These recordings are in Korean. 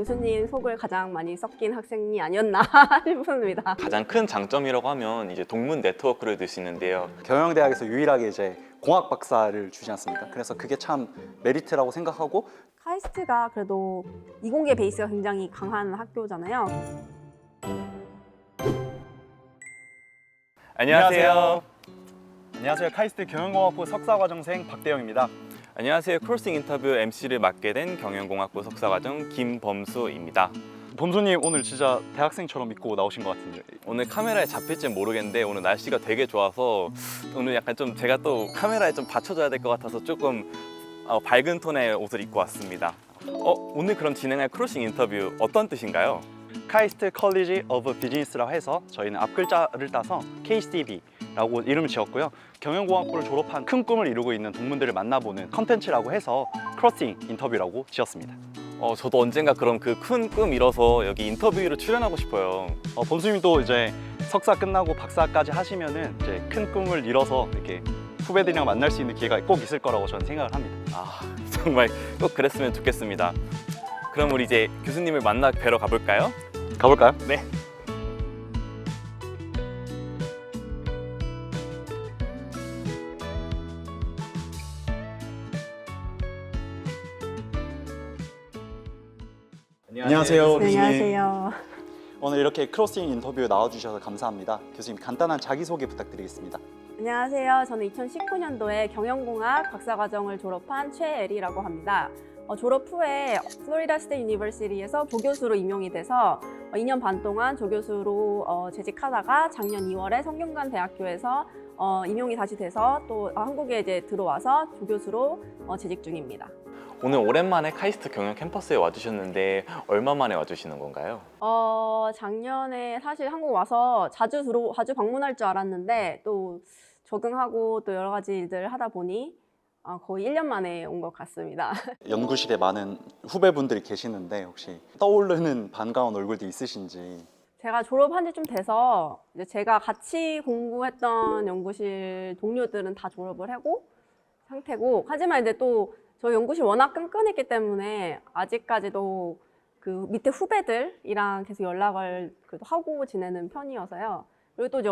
교수님 속을 가장 많이 섞인 학생이 아니었나 싶습니다. 가장 큰 장점이라고 하면 이제 동문 네트워크를 들 수 있는데요. 경영대학에서 유일하게 이제 공학 박사를 주지 않습니까? 그래서 그게 참 메리트라고 생각하고 카이스트가 그래도 이공계 베이스가 굉장히 강한 학교잖아요. 안녕하세요. 안녕하세요. 카이스트 경영공학부 석사과정생 박대영입니다. 안녕하세요. 크로싱 인터뷰 MC를 맡게 된 경영공학부 석사과정 김범수입니다. 범수님 오늘 진짜 대학생처럼 입고 나오신 것 같은데 오늘 카메라에 잡힐지 모르겠는데 오늘 날씨가 되게 좋아서 오늘 약간 좀 제가 또 카메라에 좀 받쳐줘야 될 것 같아서 조금 밝은 톤의 옷을 입고 왔습니다. 오늘 그럼 진행할 크로싱 인터뷰 어떤 뜻인가요? 카이스트 컬리지 오브 비즈니스라고 해서 저희는 앞글자를 따서 KCB라고 이름을 지었고요. 경영공학부를 졸업한 큰 꿈을 이루고 있는 동문들을 만나보는 컨텐츠라고 해서 크로싱 인터뷰라고 지었습니다. 저도 언젠가 그런 그 큰 꿈 이뤄서 여기 인터뷰로 출연하고 싶어요. 범수님도 이제 석사 끝나고 박사까지 하시면은 이제 큰 꿈을 이뤄서 이렇게 후배들이랑 만날 수 있는 기회가 꼭 있을 거라고 저는 생각을 합니다. 정말 꼭 그랬으면 좋겠습니다. 그럼 우리 이제 교수님을 만나 뵈러 가볼까요? 가볼까요? 네. 안녕하세요. 네, 교수님. 안녕하세요. 오늘 이렇게 크로싱 인터뷰 나와주셔서 감사합니다. 교수님 간단한 자기소개 부탁드리겠습니다. 안녕하세요. 저는 2019년도에 경영공학 박사과정을 졸업한 최애리라고 합니다. 졸업 후에 플로리다 스테이트 유니버시티에서 조교수로 임용이 돼서 2년 반 동안 조교수로 재직하다가 작년 2월에 성균관대학교에서 임용이 다시 돼서 또 한국에 이제 들어와서 조교수로 재직 중입니다. 오늘 오랜만에 카이스트 경영 캠퍼스에 와주셨는데 얼마 만에 와주시는 건가요? 작년에 사실 한국 와서 자주 방문할 줄 알았는데 또 적응하고 또 여러 가지 일들 하다 보니 거의 1년 만에 온 것 같습니다. 연구실에 많은 후배분들이 계시는데 혹시 떠오르는 반가운 얼굴도 있으신지. 제가 졸업한 지 좀 돼서 이제 제가 같이 공부했던 연구실 동료들은 다 졸업을 하고 상태고, 하지만 이제 또 저희 연구실 워낙 끈끈했기 때문에 아직까지도 그 밑에 후배들이랑 계속 연락을 그래도 하고 지내는 편이어서요. 그리고 또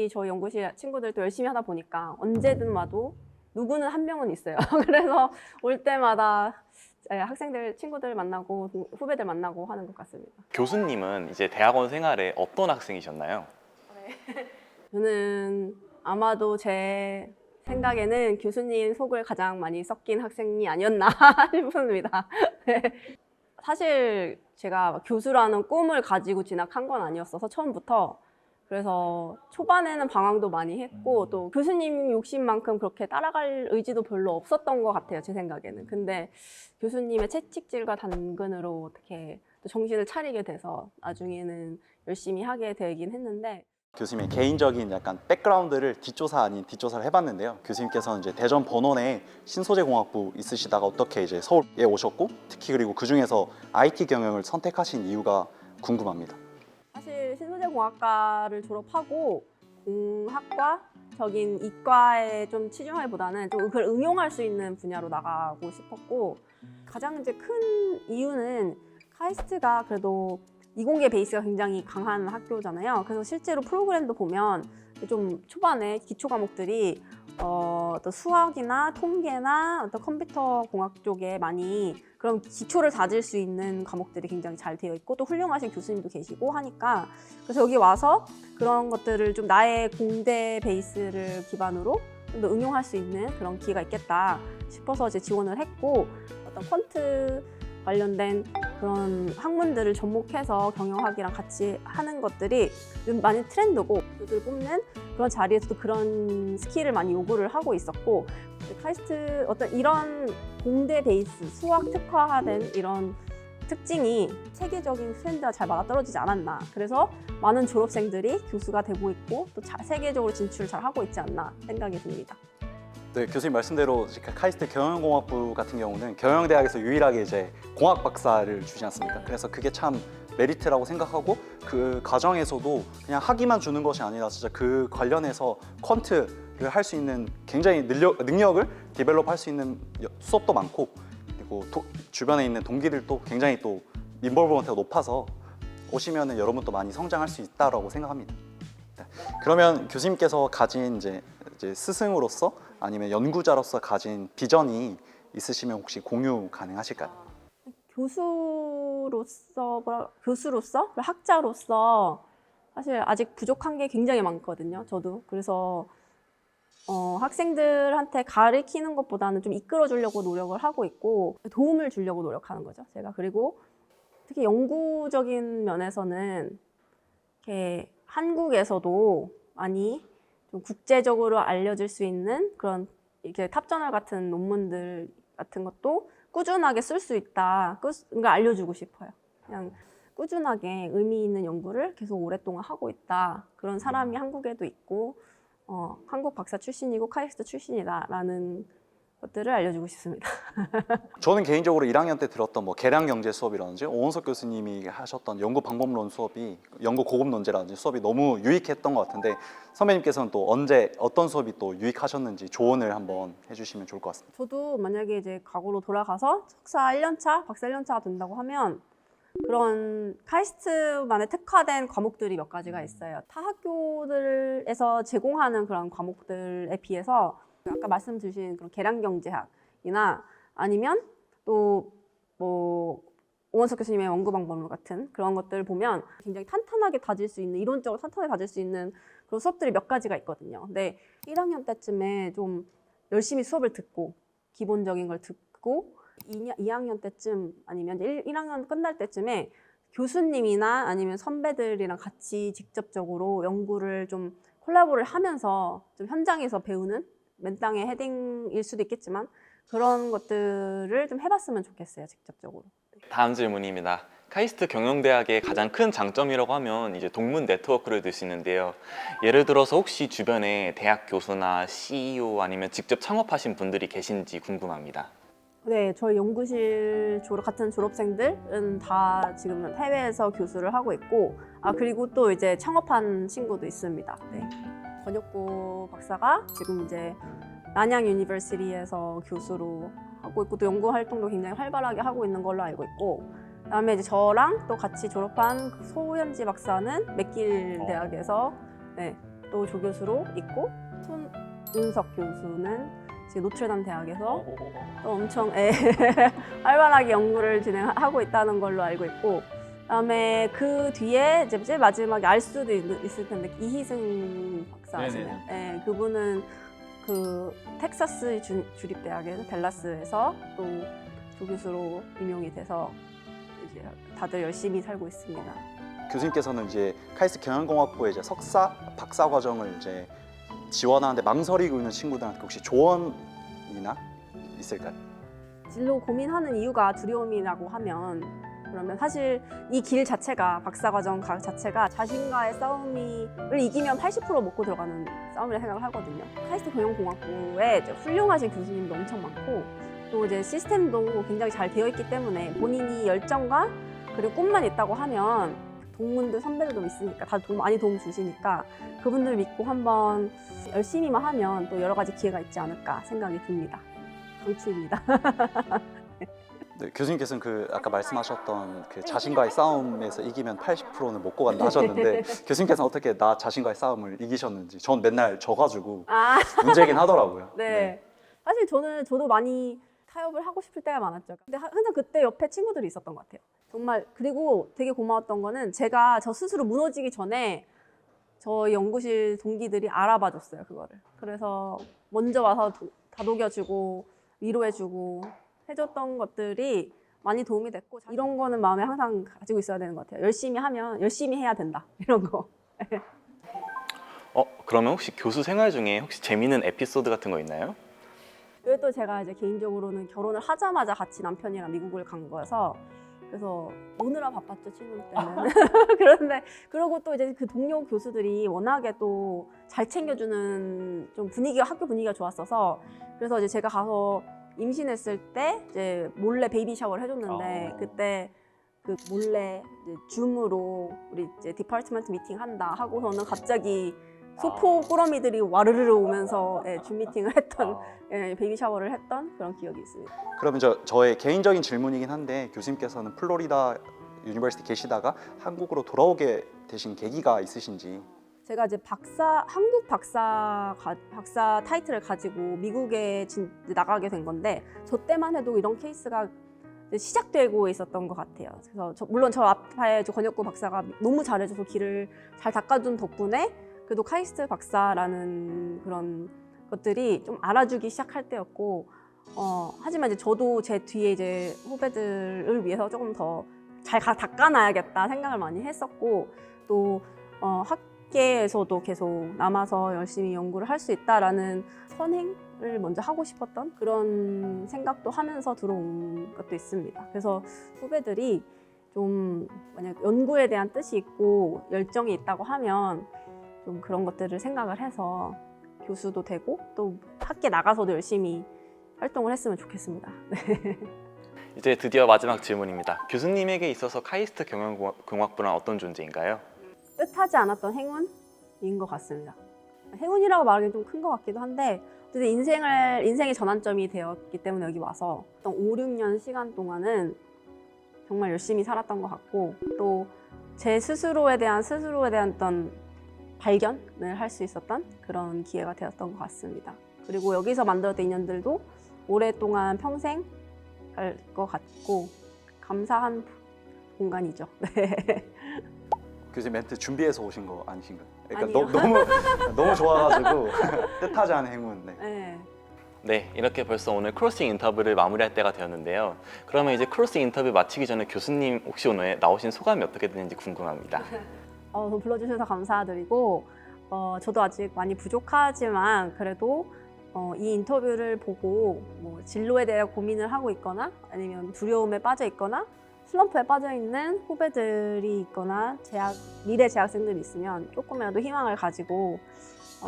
저희 연구실 친구들도 열심히 하다 보니까 언제든 와도 누구는 한 명은 있어요. 그래서 올 때마다 학생들, 친구들 만나고 후배들 만나고 하는 것 같습니다. 교수님은 이제 대학원 생활에 어떤 학생이셨나요? 저는 아마도 제 생각에는 교수님 속을 가장 많이 섞인 학생이 아니었나 싶습니다. 네. 사실 제가 교수라는 꿈을 가지고 진학한 건 아니었어서 처음부터. 그래서 초반에는 방황도 많이 했고 또 교수님 욕심만큼 그렇게 따라갈 의지도 별로 없었던 것 같아요, 제 생각에는. 근데 교수님의 채찍질과 당근으로 어떻게 또 정신을 차리게 돼서 나중에는 열심히 하게 되긴 했는데, 교수님의 개인적인 약간 백그라운드를 뒷조사 아닌 뒷조사를 해봤는데요. 교수님께서는 이제 대전 본원에 신소재공학부 있으시다가 어떻게 이제 서울에 오셨고 특히 그리고 그 중에서 IT 경영을 선택하신 이유가 궁금합니다. 사실 신소재공학과를 졸업하고 공학과적인 이과에 좀 치중하기보다는 좀 그걸 응용할 수 있는 분야로 나가고 싶었고, 가장 이제 큰 이유는 카이스트가 그래도 이공계 베이스가 굉장히 강한 학교잖아요. 그래서 실제로 프로그램도 보면 좀 초반에 기초 과목들이 어떤 수학이나 통계나 어떤 컴퓨터 공학 쪽에 많이 그런 기초를 다질 수 있는 과목들이 굉장히 잘 되어 있고 또 훌륭하신 교수님도 계시고 하니까, 그래서 여기 와서 그런 것들을 좀 나의 공대 베이스를 기반으로 좀 더 응용할 수 있는 그런 기회가 있겠다 싶어서 이제 지원을 했고, 어떤 퀀트 관련된 그런 학문들을 접목해서 경영학이랑 같이 하는 것들이 좀 많이 트렌드고 교수를 뽑는 그런 자리에서도 그런 스킬을 많이 요구를 하고 있었고, 카이스트 어떤 이런 공대 베이스, 수학 특화화된 이런 특징이 세계적인 트렌드와 잘 맞아떨어지지 않았나. 그래서 많은 졸업생들이 교수가 되고 있고 또 세계적으로 진출을 잘 하고 있지 않나 생각이 듭니다. 네, 교수님 말씀대로 카이스트 경영공학부 같은 경우는 경영대학에서 유일하게 이제 공학 박사를 주지 않습니까? 그래서 그게 참 메리트라고 생각하고 그 과정에서도 그냥 학위만 주는 것이 아니라 진짜 그 관련해서 퀀트를 할 수 있는 굉장히 능력을 디벨롭 할 수 있는 수업도 많고, 그리고 주변에 있는 동기들도 굉장히 또 인볼브먼트가 높아서 오시면은 여러분도 많이 성장할 수 있다라고 생각합니다. 네. 그러면 교수님께서 가진 이제 스승으로서 아니면 연구자로서 가진 비전이 있으시면 혹시 공유 가능하실까요? 교수로서 학자로서 사실 아직 부족한 게 굉장히 많거든요. 저도 그래서 학생들한테 가르치는 것보다는 좀 이끌어 주려고 노력을 하고 있고 도움을 주려고 노력하는 거죠. 제가 그리고 특히 연구적인 면에서는 이렇게 한국에서도 많이 좀 국제적으로 알려질 수 있는 그런 이렇게 탑저널 같은 논문들 같은 것도 꾸준하게 쓸 수 있다. 그걸 알려주고 싶어요. 그냥 꾸준하게 의미 있는 연구를 계속 오랫동안 하고 있다. 그런 사람이 한국에도 있고 한국 박사 출신이고 카이스트 출신이다라는 것들을 알려주고 싶습니다. 저는 개인적으로 1학년 때 들었던 뭐 계량 경제 수업이라든지 오원석 교수님이 하셨던 연구 방법론 수업이 연구 고급 논제라든지 수업이 너무 유익했던 것 같은데 선배님께서는 또 언제 어떤 수업이 또 유익하셨는지 조언을 한번 해주시면 좋을 것 같습니다. 저도 만약에 이제 과거로 돌아가서 석사 1년차, 박사 1년차가 된다고 하면 그런 카이스트만의 특화된 과목들이 몇 가지가 있어요. 타 학교들에서 제공하는 그런 과목들에 비해서 아까 말씀 주신 그런 계량경제학이나 아니면 또 뭐 오원석 교수님의 연구방법론 같은 그런 것들을 보면 굉장히 탄탄하게 다질 수 있는 이론적으로 탄탄하게 다질 수 있는 그런 수업들이 몇 가지가 있거든요. 근데 1학년 때쯤에 좀 열심히 수업을 듣고 기본적인 걸 듣고 2학년 때쯤 아니면 1학년 끝날 때쯤에 교수님이나 아니면 선배들이랑 같이 직접적으로 연구를 좀 콜라보를 하면서 좀 현장에서 배우는 맨땅에 헤딩일 수도 있겠지만 그런 것들을 좀 해봤으면 좋겠어요, 직접적으로. 다음 질문입니다. 카이스트 경영대학의 가장 큰 장점이라고 하면 이제 동문 네트워크를 들 수 있는데요. 예를 들어서 혹시 주변에 대학 교수나 CEO 아니면 직접 창업하신 분들이 계신지 궁금합니다. 네, 저희 연구실 같은 졸업생들은 다 지금 해외에서 교수를 하고 있고, 그리고 또 이제 창업한 친구도 있습니다. 네. 권혁구 박사가 지금 이제 난양 유니버시티에서 교수로 하고 있고, 또 연구 활동도 굉장히 활발하게 하고 있는 걸로 알고 있고, 그다음에 이제 저랑 또 같이 졸업한 소현지 박사는 맥길 대학에서 네, 또 조교수로 있고, 손윤석 교수는 지금 노트르담 대학에서 또 엄청 활발하게 연구를 진행하고 있다는 걸로 알고 있고, 그다음에 그 뒤에 이제 제일 마지막에 알 수도 있을 텐데 이희승 박사 아시나요? 네, 그분은 그 텍사스 주립대학에서 댈러스에서 또 조교수로 임용이 돼서 이제 다들 열심히 살고 있습니다. 교수님께서는 이제 카이스트 경영공학부의 이제 석사, 박사 과정을 이제 지원하는데 망설이고 있는 친구들한테 혹시 조언이나 있을까요? 진로 고민하는 이유가 두려움이라고 하면 그러면 사실 이 길 자체가 박사과정 자체가 자신과의 싸움을 이기면 80% 먹고 들어가는 싸움이라 생각을 하거든요. 카이스트 경영공학부에 이제 훌륭하신 교수님도 엄청 많고 또 이제 시스템도 굉장히 잘 되어 있기 때문에 본인이 열정과 그리고 꿈만 있다고 하면 동문들 선배들도 있으니까 다 많이 도움 주시니까 그분들 믿고 한번 열심히만 하면 또 여러 가지 기회가 있지 않을까 생각이 듭니다. 강추입니다. 네, 교수님께서는 그 아까 말씀하셨던 그 자신과의 싸움에서 이기면 80%는 먹고 간다 하셨는데 교수님께서는 어떻게 나 자신과의 싸움을 이기셨는지 전 맨날 져가지고 문제긴 하더라고요. 네. 사실 저도 많이 타협을 하고 싶을 때가 많았죠. 근데 항상 그때 옆에 친구들이 있었던 것 같아요. 정말. 그리고 되게 고마웠던 거는 제가 저 스스로 무너지기 전에 저희 연구실 동기들이 알아봐 줬어요, 그거를. 그래서 먼저 와서 다독여주고 위로해주고 해줬던 것들이 많이 도움이 됐고 이런 거는 마음에 항상 가지고 있어야 되는 것 같아요. 열심히 하면 열심히 해야 된다, 이런 거. 그러면 혹시 교수 생활 중에 혹시 재미있는 에피소드 같은 거 있나요? 그리고 또 제가 이제 개인적으로는 결혼을 하자마자 같이 남편이랑 미국을 간 거여서 그래서 오느라 바빴죠, 신혼 때는. 그런데 그러고 또 이제 그 동료 교수들이 워낙에 또 잘 챙겨주는 좀 학교 분위기가 좋았어서 그래서 이제 제가 가서 임신했을 때 이제 몰래 베이비 샤워를 해줬는데 그때 그 몰래 이제 줌으로 우리 이제 디파트먼트 미팅 한다 하고서는 갑자기 소포 꾸러미들이 와르르르 오면서 줌 미팅을 했던 베이비 샤워를 했던 그런 기억이 있습니다. 그러면 저의 개인적인 질문이긴 한데 교수님께서는 플로리다 유니버시티 계시다가 한국으로 돌아오게 되신 계기가 있으신지. 제가 이제 한국 박사 타이틀을 가지고 미국에 나가게 된 건데 저 때만 해도 이런 케이스가 이제 시작되고 있었던 것 같아요. 그래서 물론 저 앞에 권혁구 박사가 너무 잘해줘서 길을 잘 닦아준 덕분에 그래도 카이스트 박사라는 그런 것들이 좀 알아주기 시작할 때였고, 하지만 이제 저도 제 뒤에 이제 후배들을 위해서 조금 더 잘 닦아놔야겠다 생각을 많이 했었고, 또 학계에서도 계속 남아서 열심히 연구를 할 수 있다라는 선행을 먼저 하고 싶었던 그런 생각도 하면서 들어온 것도 있습니다. 그래서 후배들이 좀 만약 연구에 대한 뜻이 있고 열정이 있다고 하면 좀 그런 것들을 생각을 해서 교수도 되고 또 학계 나가서도 열심히 활동을 했으면 좋겠습니다. 네. 이제 드디어 마지막 질문입니다. 교수님에게 있어서 카이스트 경영공학부는 어떤 존재인가요? 뜻하지 않았던 행운인 것 같습니다. 행운이라고 말하기 좀 큰 것 같기도 한데 어쨌든 인생의 전환점이 되었기 때문에 여기 와서 5, 6년 시간 동안은 정말 열심히 살았던 것 같고 또 제 스스로에 대한 어떤 발견을 할 수 있었던 그런 기회가 되었던 것 같습니다. 그리고 여기서 만들었던 인연들도 오랫동안 평생 갈 것 같고 감사한 공간이죠. 네. 교수님 멘트 준비해서 오신 거 아니신가요? 아니요. 너무 좋아가지고 뜻하지 않은 행운. 네. 네. 네, 이렇게 벌써 오늘 크로싱 인터뷰를 마무리할 때가 되었는데요. 그러면 이제 크로싱 인터뷰 마치기 전에 교수님 혹시 오늘 나오신 소감이 어떻게 되는지 궁금합니다. 불러주셔서 감사드리고 저도 아직 많이 부족하지만 그래도 이 인터뷰를 보고 뭐 진로에 대해 고민을 하고 있거나 아니면 두려움에 빠져 있거나 슬럼프에 빠져 있는 후배들이 있거나 미래 재학생들이 있으면 조금이라도 희망을 가지고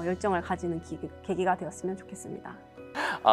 열정을 가지는 계기가 되었으면 좋겠습니다.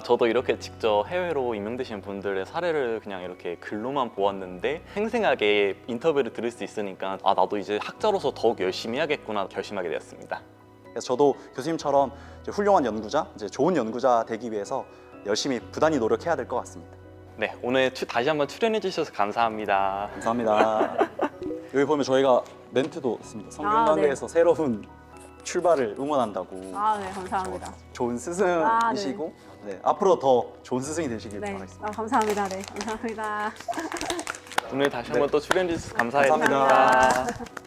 저도 이렇게 직접 해외로 임명되신 분들의 사례를 그냥 이렇게 글로만 보았는데 생생하게 인터뷰를 들을 수 있으니까 나도 이제 학자로서 더욱 열심히 해야겠구나 결심하게 되었습니다. 그래서 저도 교수님처럼 이제 훌륭한 연구자, 이제 좋은 연구자 되기 위해서 열심히 부단히 노력해야 될 것 같습니다. 네, 오늘 다시 한번 출연해 주셔서 감사합니다. 감사합니다. 여기 보면 저희가 멘트도 있습니다. 성균관대에서 새로운 출발을 응원한다고. 네, 감사합니다. 좋은 스승이시고 네, 앞으로 더 좋은 스승이 되시길 네, 바라겠습니다. 감사합니다. 네, 감사합니다. 오늘 다시 한번 또 출연해 주셔서 감사했습니다. 감사합니다.